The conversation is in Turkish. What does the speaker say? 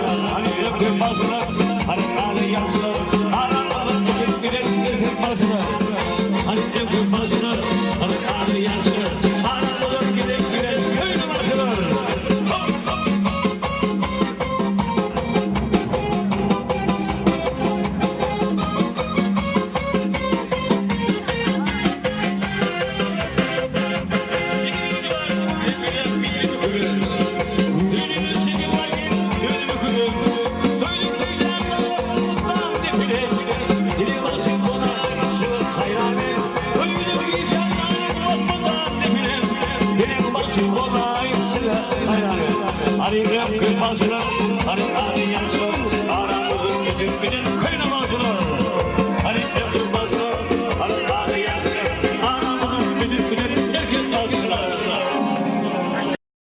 hani öpün basına, hani kâle yansına, aranmadan gidip gidip basına, hani öpün basına, hani kâle yansına, aranmadan gidip köylü basına. Hani rıfkı basına, hani kâle yansına, aramızın gidip köyüne basına.